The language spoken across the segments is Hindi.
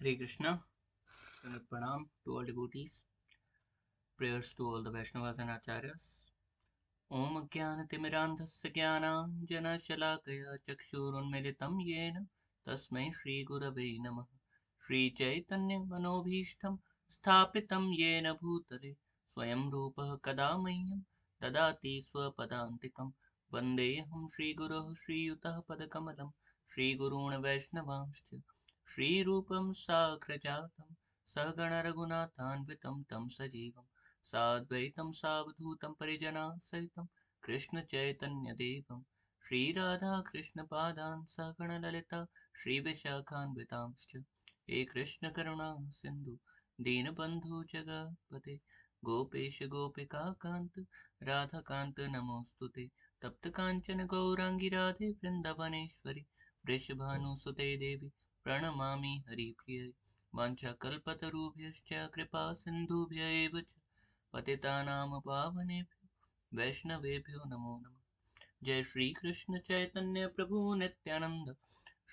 Hare Krishna, Dandavat Pranam to all devotees, prayers to all the Vaishnavas and Acharyas. Om Jnanatimirandhasya Jnananjana-shalakaya Chakshurunmilitam Yena Tasmai Shri Gurave Namah Shri Chaitanya Manobhishtam Sthapitam Yena Bhutale Swayam Rupah Kada Mahyam Dadati Swapadantikam Vandeham Shri Guruh Shri Yutah Padakamalam Shri Guruna Vaishnavamscha Shri Rupam Sagrajatam Sahagana Raghunathanvitam Tam Sajivam साद्वैतं सावधूतं परिजनासहितं कृष्णचैतन्यदेवं श्रीराधाकृष्णपादान् सहगणललिता श्रीविशाखान्वितांश्च हे कृष्णकरुणा सिन्धु दीनबन्धु जगत्पते गोपेश गोपिकान्त राधाकान्त नमोऽस्तु ते तप्तकाञ्चन गौराङ्गी राधे वृन्दवनेश्वरि वृषभानुसुते देवी प्रणमामि हरिप्रिये वाञ्छाकल्पतरुभ्यश्च कृपा सिन्धुभ्य एव च पतितानां पावनेभ्यो वैष्णवेभ्यो नमो नमः। जय श्री कृष्ण चैतन्य प्रभु नित्यानंद,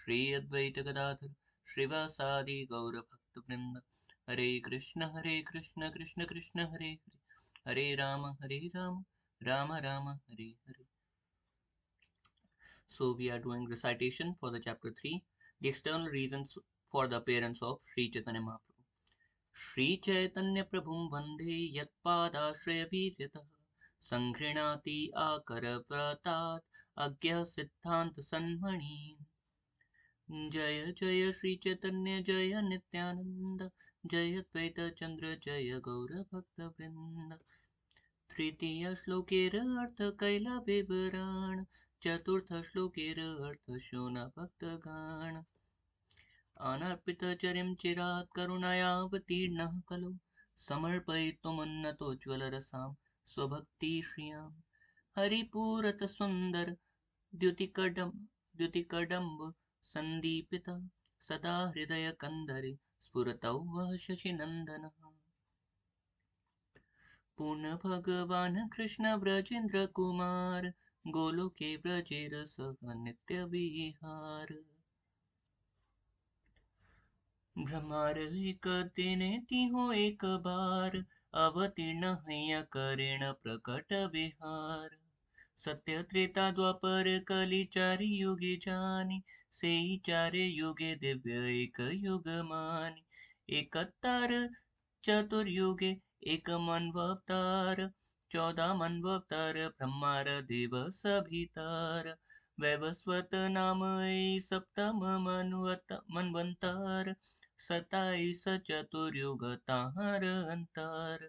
श्री अद्वैत गदाधर श्रीवासादि गौर भक्त वृंद। हरे कृष्ण कृष्ण कृष्ण हरे हरे, हरे Ram Ram Ram Hare Hare. So we are doing recitation for the chapter 3, the external reasons for the appearance of Sri Chaitanya Mahaprabhu. श्रीचैतन्यप्रभुं वन्दे यत्पादाश्रयवीर्यतः सङ्गृह्णाति आकरव्रतात् अज्ञसिद्धान्तसन्मणीन्। जय जय श्रीचैतन्य जय नित्यानन्द, जय द्वैतचन्द्र जय गौरभक्तवृन्द। तृतीयश्लोकेर अर्थकैलविवरण, चतुर्थश्लोकेर अर्थशूनभक्तगण। अनर्पितचरिं चिरात् करुणयावतीर्णः खलु समर्पयितुमुन्नतोज्ज्वलरसां स्वभक्तिश्रियां हरिपूरतसुन्दर द्युतिकडम्ब सन्दीपितः सदा हृदयकन्दरे स्फुरतौ वः शशिनन्दनः। पूर्णभगवान् कृष्ण व्रजेन्द्रकुमार, गोलोके व्रजेरसः नित्यविहार। भ्रमर एक दिन तिहो एक बार, अवतीर्ण हैया करेण प्रकट विहार। सत्य त्रेता द्वापर कलि चारि युगे जानि, सेई चारे युगे दिव्य एक युग मानि। एकत्तर चतुर्युगे एक मन्वतार, 14 मन्वतार ब्रह्मार दिवस भीतर। वैवस्वत नाम सप्तम मन्वंतर, 27 चतुर्युग ताहार अंतर।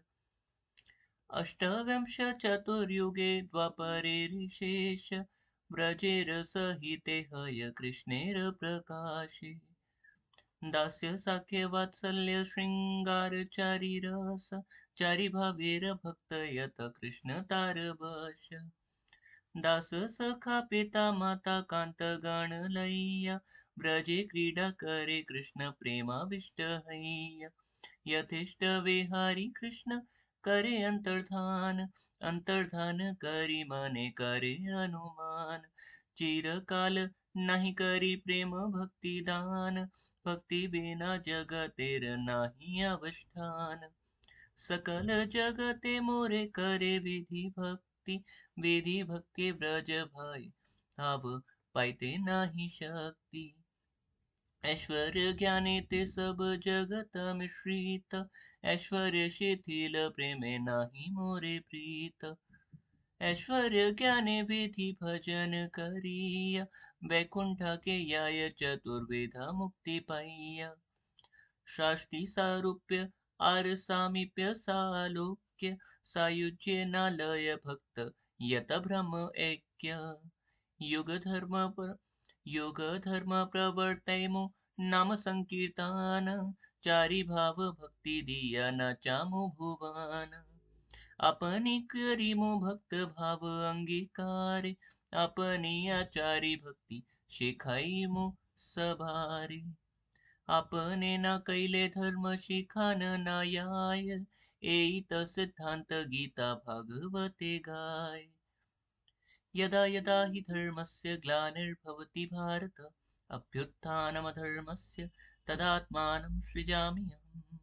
अष्टाविंश चतुर्युगे द्वापरे ऋषेश, व्रजेर सहिते हय कृष्णेर प्रकाशे। दास्य साख्य वात्सल्य श्रृंगार चारि रस, चारि भावेर भक्त यत कृष्ण तार वश। दास सखा पिता माता कांत गण लैया, ब्रजे क्रीडा करे कृष्ण प्रेमाविष्ट हैया। यथेष्ट विहारी कृष्ण करे अंतर्धान, अंतर्धान करी मने करे अनुमान। चिरकाल नहीं करी प्रेम भक्ति दान, भक्ति बिना जगतेर नाही अवस्थान। सकल जगते मोरे करे विधि भक्ति, विधि भक्ति ब्रज भाई अब पाइते नाही शक्ति। ऐश्वर्य ज्ञाने ते सब जगत मिश्रित, ऐश्वर्य शिथिल प्रेमे नाही मोरे प्रीत। ऐश्वर्य ज्ञाने विधि भजन करिया, वैकुंठ के याय चतुर्विधा मुक्ति पाइया। शास्ति सारूप्य आर सामीप्य सालोक्य, सायुज्य नालय भक्त यत ब्रह्म ऐक्य। युग धर्म योग धर्म प्रवर्तैमो नाम संकीर्तन, चारि भाव भक्ति दिया न चामो भुवन। अपनी करीमो भक्त भाव अंगीकार, अपनी आचारी भक्ति शिखाईमो सभारे। आपने न कैले धर्म शिखान नायाय, एत सिद्धांत गीता भागवते गाय। यदा यदा हि धर्मस्य ग्लानिर्भवति भारत, अभ्युत्थानमधर्मस्य तदात्मानं सृजाम्यहम्।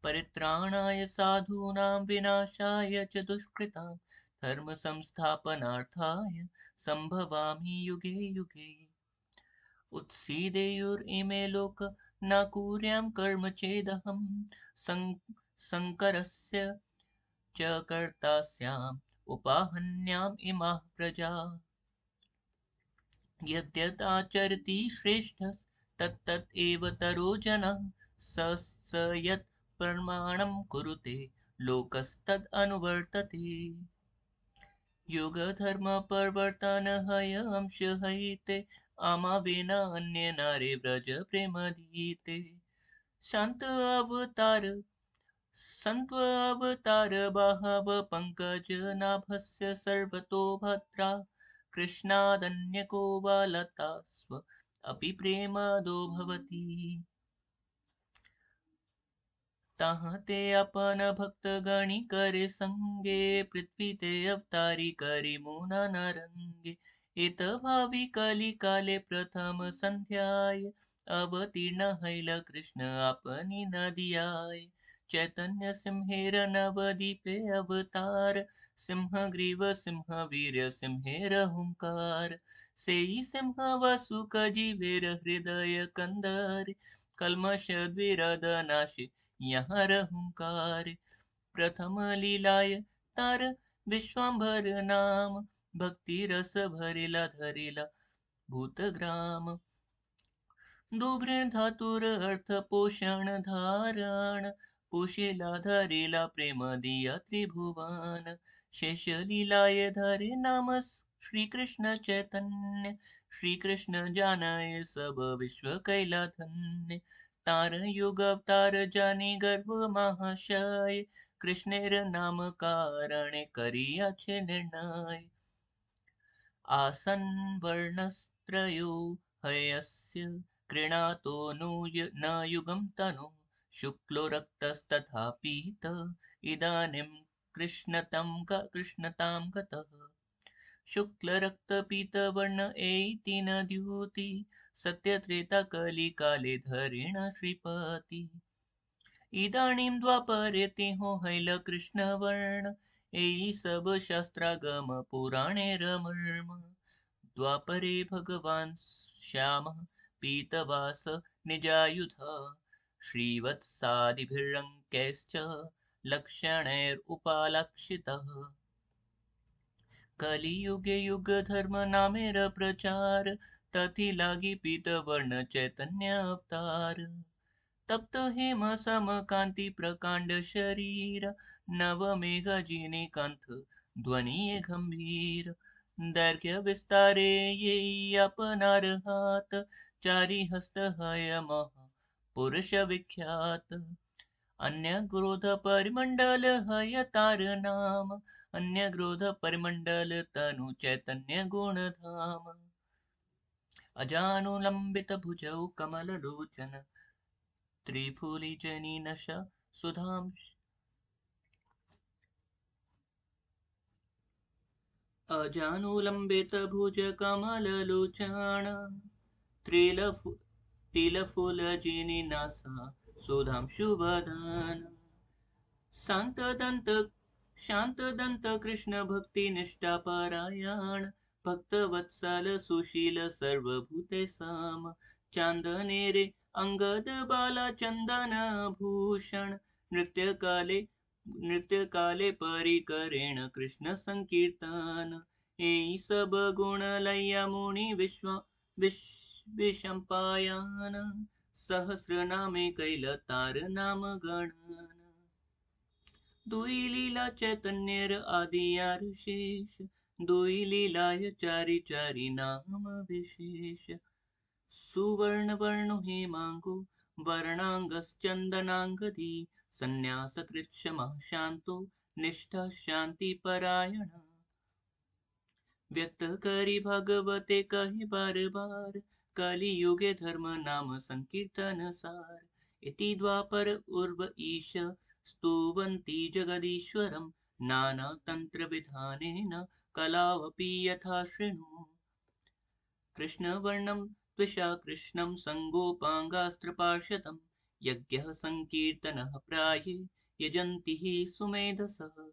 परित्राणाय साधूनां विनाशाय च दुष्कृतां धर्म संस्थापनार्थाय संभवामि युगे युगे। उत्सीदेयुरिमे लोक न कुर्यां कर्म चेदहं शङ्करस्य च कर्ता स्याम् उपाहन्याम् इमाः प्रजा। यद्यदाचरति श्रेष्ठस्तत्तत् एव तरो जनः स यत् प्रमाणं कुरुते लोकस्तदनुवर्तते। युगधर्मपरिवर्तनहय अंशहैते आमावेन अन्ये नारे व्रज प्रेमधीते। सन्त्ववतार बाहव पङ्कजनाभस्य सर्वतो भद्रा कृष्णादन्यको बालता स्व अपि प्रेमदो भवति। ताहाँ ते अपन भक्त गणी करे संगे पृथ्वी ते अवतारी करी मुना नरंगे। इत भावी कली काले प्रथम संध्याय अवतीर्ण हैल कृष्ण अपनी नदियाय। चैतन्य सिंहेर नवदीपे अवतार सिंह ग्रीव सिंह वीर सिंहेर हुंकार। सेई सिंह वसुक जीवेर हृदय कंदर कल्मष द्विरद नाशि यहाँ रहूंकार। प्रथम लीलाय तार विश्वांभर नाम भक्ति रस भरिला धरिला भूतग्राम। दुभृण धातुर अर्थ पोषण धारण पोषिला धरिला प्रेम दिया त्रिभुवन। शेष लीलाय धरे नाम श्री कृष्ण चैतन्य श्री कृष्ण जानय सब विश्व कैला धन्य। तार युग अवतार जानी गर्भ महाशय कृष्णेर नाम कारणे करिया छे निर्णय। आसन वर्णस्त्रयो हयस्य कृणातो न युगं तनु शुक्लो रक्तस्तथा पीत इदानीं कृष्णतां गतः। शुक्ल रक्त पीत वर्ण एति न द्युति सत्य त्रेता कली काले धरिण श्रीपति। इदानीं द्वापरे तिहो हैल कृष्ण वर्ण एई सब शास्त्रागम पुराणे रमर्म। द्वापरे भगवान श्यामः पीतवास निजायुधा श्रीवत्सादिभिरङ्कैश्च लक्षणैरुपालक्षितः। कलियुगे युग धर्म नामेर प्रचार तथि लागी पीत वर्ण चैतन्य अवतार। तप्त हेम सम कांति प्रकांड शरीर नव मेघ जिने कंठ ध्वनि गंभीर। दैर्घ्य विस्तारे ये अपनार हाथ चारि हस्त हय महा पुरुष विख्यात। अन्य क्रोध परिमंडल हय तार नाम अन्य क्रोध परिमंडल तनु चैतन्य गुण धाम। अजानुलंबित भुजौ कमल लोचन त्रिफुली जनी नश सुधाम। अजानुलंबित भुज कमल लोचन तिलफुल जिनी नासा सुधाम शुभदान। शांत दंत कृष्ण भक्ति निष्ठा परायण भक्तवत्सल सुशील सर्वभूते साम। चांदने रे अंगद बाला चंदन भूषण नृत्य काले परिकरेण कृष्ण संकीर्तन। एई सब गुण लैया मुनि विषंपायन सहस्र नामे कैल तार नाम गणन। दुई लीला चैतन्यर आदियार शेष दुई लीलाय चारि चारि नाम विशेष। सुवर्ण वर्ण हेमांगो वर्णांगश्चंदनांगदी संन्यास कृत क्षमा शांतो निष्ठा शांति परायण। व्यक्त करी भगवते कहे बार बार कलि युगे धर्म नाम संकीर्तन सार। इति द्वापर उर्व ईश स्तुवन्ति जगदीश्वरं नाना तंत्र विधानेन कलावपि यथा शृणु। कृष्ण वर्णम त्वषा कृष्णं सङ्गोपाङ्गास्त्रपार्षदं यज्ञः संकीर्तनः प्राये यजन्ति हि सुमेधसः।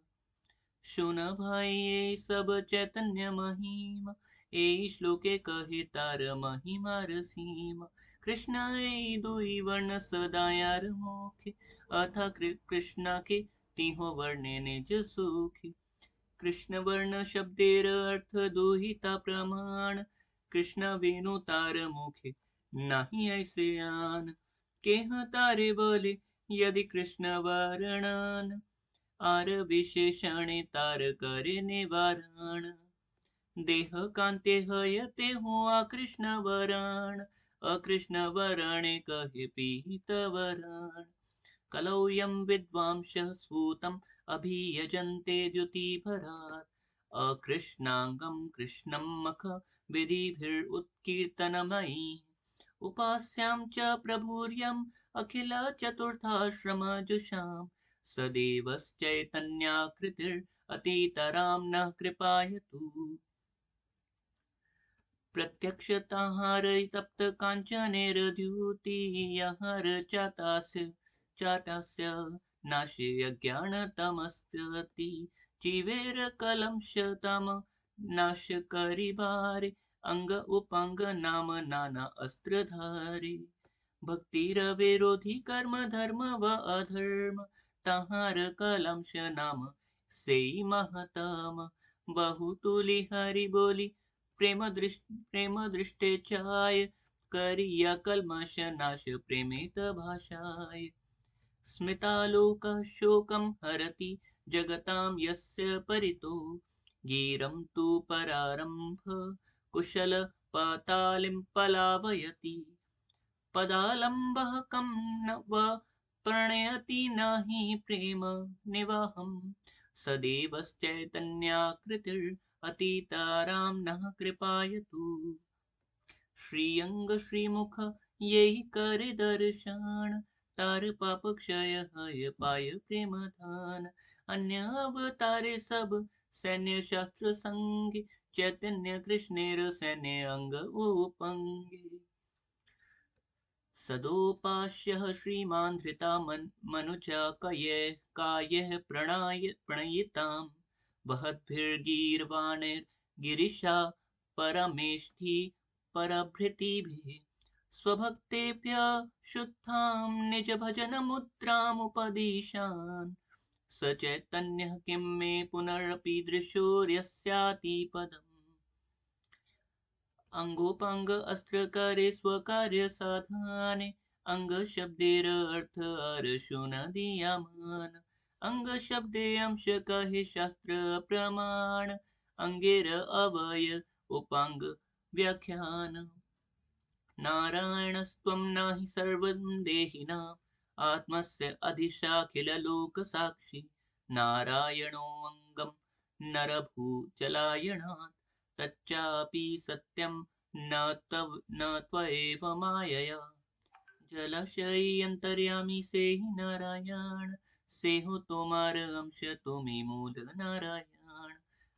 सुन भाई ये सब चैतन्य महिमा, ए श्लोके कहे तार महिमा रसीमा। कृष्ण ए दुई वर्ण सदा यार मोखे, अथा कृष्णा के तिहो वर्णे निज सुखे। कृष्ण वर्ण शब्देर अर्थ दुहिता प्रमाण, कृष्ण वेणु तार मुखे नाही ऐसे आन। केह तारे बोले यदि कृष्ण वारणन, आर विशेषणे तार करे निवारण। देह कांते हयते हुआ कृष्ण वरण, अकृष्ण वरणे कहे पीत वरण। कलौयं विद्वांसः सूतम् अभियजन्ते द्युतिभरात्, अकृष्णाङ्गं कृष्णं मख विधिभिरुत्कीर्तनमयी। उपास्यां च प्रभुर्यम् अखिल चतुर्थाश्रमजुषाम्, सदेवश्चैतन्याकृतिरतीतरां नः कृपायतु। प्रत्यक्षताहार तप्त काञ्चनेरद्युतियाहार चाटास्य नाशे अज्ञानतमस्ति। जीवेर कलंशतम नाश करि भारे, अंग उपांग नाम नाना अस्त्रधारे। भक्तिर विरोधी कर्म धर्म व अधर्म, ताहार कलंश नाम सेई महतम। बहुतुली हरि बोली प्रेम दृष्टे चाय, करिया कल्मष नाश प्रेमित भाषाय। स्मितालोकः शोकं हरति जगतां यस्य परितो, गीरं तु परारम्भ कुशल पातालिं पलावयति। पदालम्बः कं न वा प्रणयति नहि प्रेम निवाहम्, सदेवश्चैतन्याकृतिरतीतारां नः कृपायतु। श्रीअंग श्रीमुख येहि करे दर्शन, तार पाप क्षय हय पाय प्रेम धान। अन्य अवतारे सब सैन्य शास्त्र संगे, चैतन्य कृष्णेर सैन्य अंग उपंगे। सदोपास्यः श्रीमान् धृता मनुजा कायैः प्रणयितां, वहद्भिर्गीर्वाणैर्गिरिशा परमेष्ठि परभृतिभिः। स्वभक्तेभ्यः शुद्धां निज भजन मुद्रामुपदिशान्, स चैतन्यः किं मे पुनरपि दृशोर्यस्याति पदम्। अंगोपांग अस्त्र करे स्वकार्य साधाने, अंग शब्देर अर्थ अर्शु न दिया मान। अंग शब्दे अंश कहे शास्त्र प्रमाण, अंगेर अवय उपांग व्याख्यान। नारायणस्त्वं नहि सर्वं देहिनां, आत्मस्य अधिशाखिल लोक साक्षी। नारायणोऽङ्गं नरभूचलायणात्, तच्चापि सत्यं न त्वएव मायया। जलशयी अंतर्यामी से ही नारायण, से हो तुम्हार अंश तुम्ही मूल नारायण।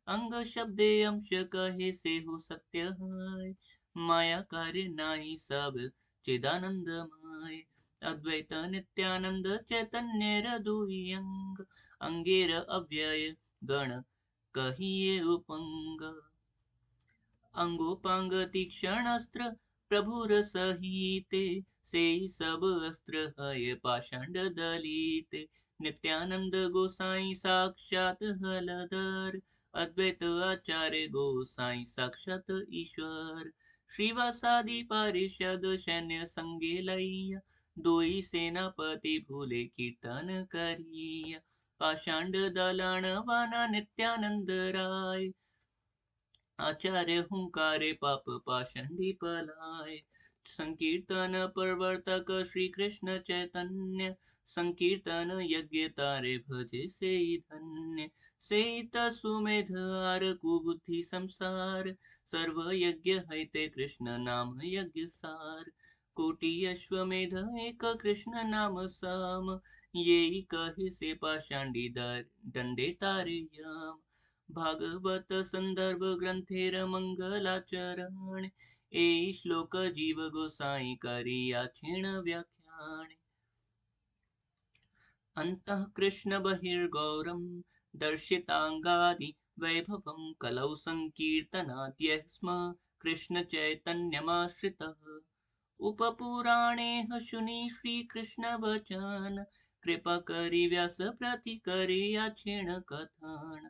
अंग शब्दे अंश कहे से हो सत्य है, माया कार्य नाही सब चिदानंदमय। अद्वैत नित्यानंद चैतन्य दुई अंग, अंगेर अव्यय गण कहिए उपंग। अंगोपांग तीक्ष्ण अस्त्र प्रभुर सहिते, से सब अस्त्र हय पाषांड दलिते। नित्यानंद गोसाई साक्षात हलधर, अद्वैत आचार्य गोसाई साक्षात ईश्वर। श्रीवासादि पारिषद सैन्य संगे लैया, दोई सेनापति भूले कीर्तन करिया। पाषांड दलान वाना नित्यानंद राय, आचार्य हुंकारे पाप पाषंडी पलाय। संकीर्तन प्रवर्तक श्री कृष्ण चैतन्य, संकीर्तन यज्ञ तारे भजे से धन्य। से सुमेध आर कुबुद्धि संसार, सर्व यज्ञ हैते कृष्ण नाम यज्ञ सार। कोटि अश्वमेध एक कृष्ण नाम साम, ये कहे से पाषांडी दंडे तारे याम। भागवत संदर्भ ग्रंथेर मंगलाचरण, ए श्लोक जीव गोसाई करिया क्षीण व्याख्याने। अन्तः कृष्ण बहिर्गौरं दर्शिताङ्गादि वैभवं कलौ संकीर्तनाद्य स्म कृष्ण चैतन्यमाश्रितः। उपपुराणेह शुनि श्रीकृष्ण वचन कृपा करि व्यास प्रति करिया क्षीण कथन।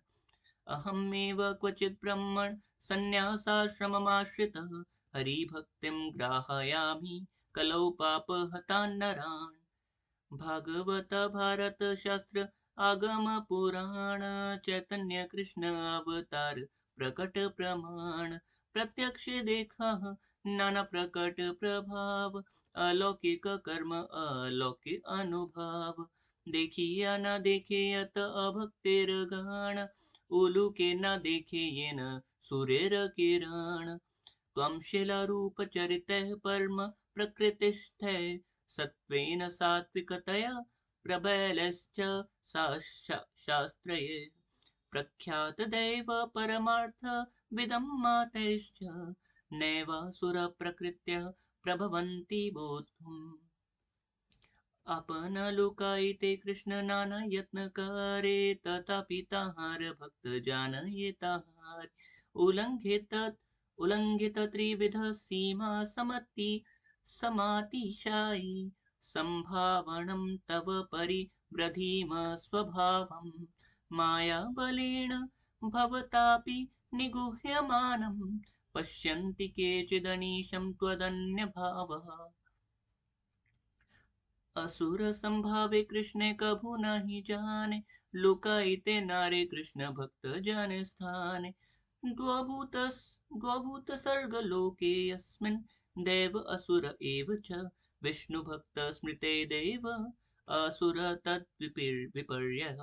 अहमेव क्वचित् ब्रह्मण सन्न्यासाश्रममाश्रितः हरिभक्तिं ग्राहयामि कलौ पापहतान् नरान्। भागवत भारत शास्त्र आगम पुराण चैतन्य कृष्ण अवतार प्रकट प्रमाण। प्रत्यक्ष देखा नाना प्रकट प्रभाव अलौकिक कर्म अलौकिक अनुभव। देखिया न देखे यत अभक्तिर गान उलूके न देखे ये न सूर्यर किरण। त्वं शिलारूपचरितः परम प्रकृतिस्थः सत्त्वेन सात्विकतया प्रबलश्च शास्त्रये प्रख्यातदैव परमार्थविदं मातैश्च नैवासुरप्रकृत्या प्रभवन्ति बोद्धुम्। आपनलुकायिते कृष्ण नाना यत्न करे तथापि ताहार भक्त जानये ताहार। उल्लंघित त्रिविध सीमा समति समातिशायी संभावनं तव परिव्रधीम स्वभावं। मायाबलेन भवतापि निगुह्यमानं पश्यन्ति केचिदनीशं त्वदन्यभावः। असुर संभावे कृष्ण कभू नहीं जाने लुकाईते नारे कृष्ण भक्त जाने स्थाने। द्वभूत सर्ग लोके यस्मिन् देव असुर एव च विष्णु भक्त स्मृते देव असुर विपर्यः।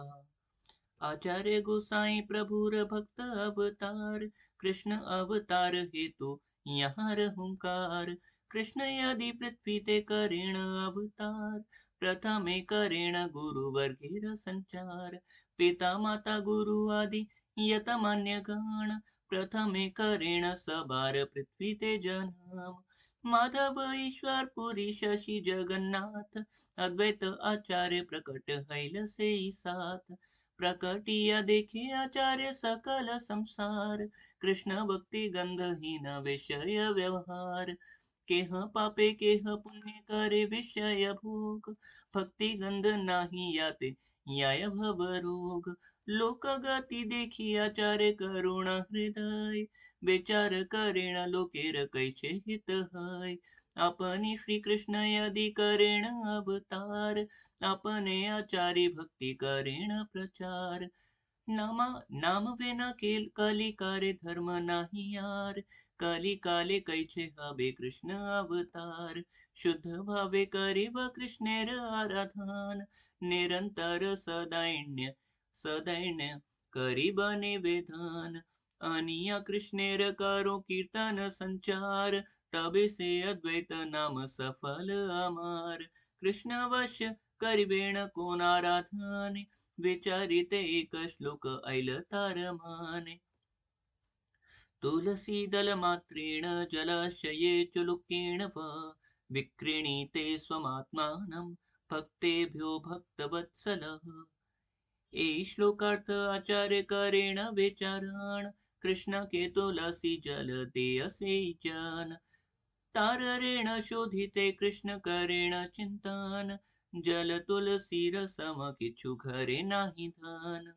आचार्य गोसाई प्रभुर भक्त अवतार कृष्ण अवतार हेतु यहाँ हुंकार। कृष्ण यदि पृथ्वी ते करेण अवतार प्रथमे करेण गुरुवर्गेर संचार। पिता माता गुरु आदि यतमान्य गण प्रथमे करेण सबार पृथ्वी ते जन्म। माधव ईश्वर पुरी शशि जगन्नाथ अद्वैत आचार्य प्रकट हैल से साथ। प्रकटिया देखे आचार्य सकल संसार कृष्ण भक्ति गंधहीन विषय व्यवहार। केह पापे केह पुण्य करे विषय भोग भक्ति गंध नाही याते न्याय भव रोग। लोक गति देखी आचार्य करुणा हृदय विचार करेण लोकेर कैचे हित है। अपने श्री कृष्ण यदि करेण अवतार अपने आचार्य भक्ति करेण प्रचार। नाम बिना कली कार्य धर्म नाही यार कली काले कैचे हबे कृष्ण अवतार। शुद्ध भावे करिब कृष्णेर आराधन निरंतर सदैन्य करिब निवेदन। अनिया कृष्णेर करो कीर्तन संचार तबे से अद्वैत नाम सफल अमार। कृष्ण वश करिबेण कोण आराधन विचारिते एक श्लोक ऐल तार माने। तुलसी दल मात्रेण जलाशये चुलुकेण वा विक्रीणीते स्वमात्मानं भक्तेभ्यो भक्तवत्सलः। ए श्लोकार्थ आचार्य करेण विचारण कृष्ण के तुलसी जल देयसे जन। तारेण शोधिते कृष्ण करेण चिंतन जल तुलसी रसम किछु घरे नाही धन।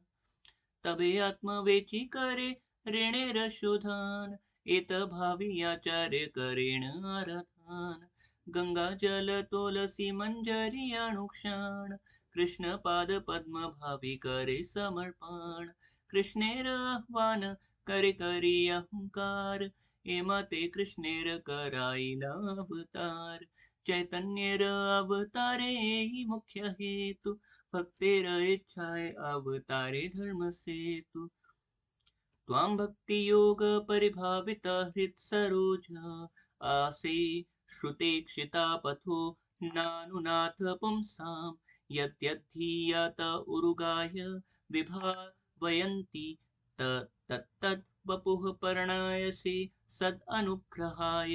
तबे आत्मवेची करे ऋणेर शोधन इत भावी आचार्य करेण आराधन। गंगा जल तुलसी मंजरी अनुक्षण कृष्ण पाद पद्म भावी करे समर्पण। कृष्णेर आह्वान करे करी अहंकार एमते कृष्णेर कराईला अवतार। चैतन्येर अवतारे मुख्य हेतु भक्तेर इच्छाए अवतारे धर्म सेतु। त्वां भक्ति योग परिभावित हृत सरोज आसे श्रुतेक्षिता पथो नानुनाथ पुंसां यद्यद्धीयत उरुगाय विभावयन्ति तत्तत् वपुः परणायसि सद् अनुग्रहाय।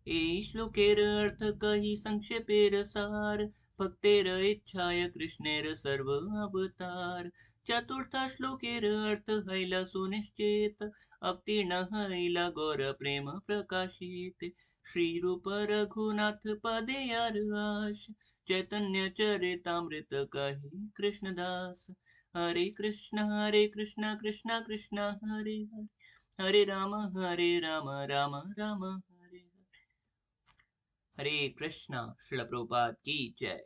এই শ্লোকের अर्थ कही संक्षेपेर सार, भक्तेर इच्छाय कृष्णेर सर्व अवतार। चतुर्थ श्लोकेर अर्थ हैला सुनिश्चित, अवतीर्ण हैला गौर प्रेम प्रकाशित। श्री रूप रघुनाथ पदे यार आश, चैतन्य चरितामृत कही कृष्णदास। हरे कृष्ण कृष्ण कृष्ण हरे हरे, हरे राम राम राम हरे हरे। हरे कृष्णा। श्रील प्रभुपाद की जय।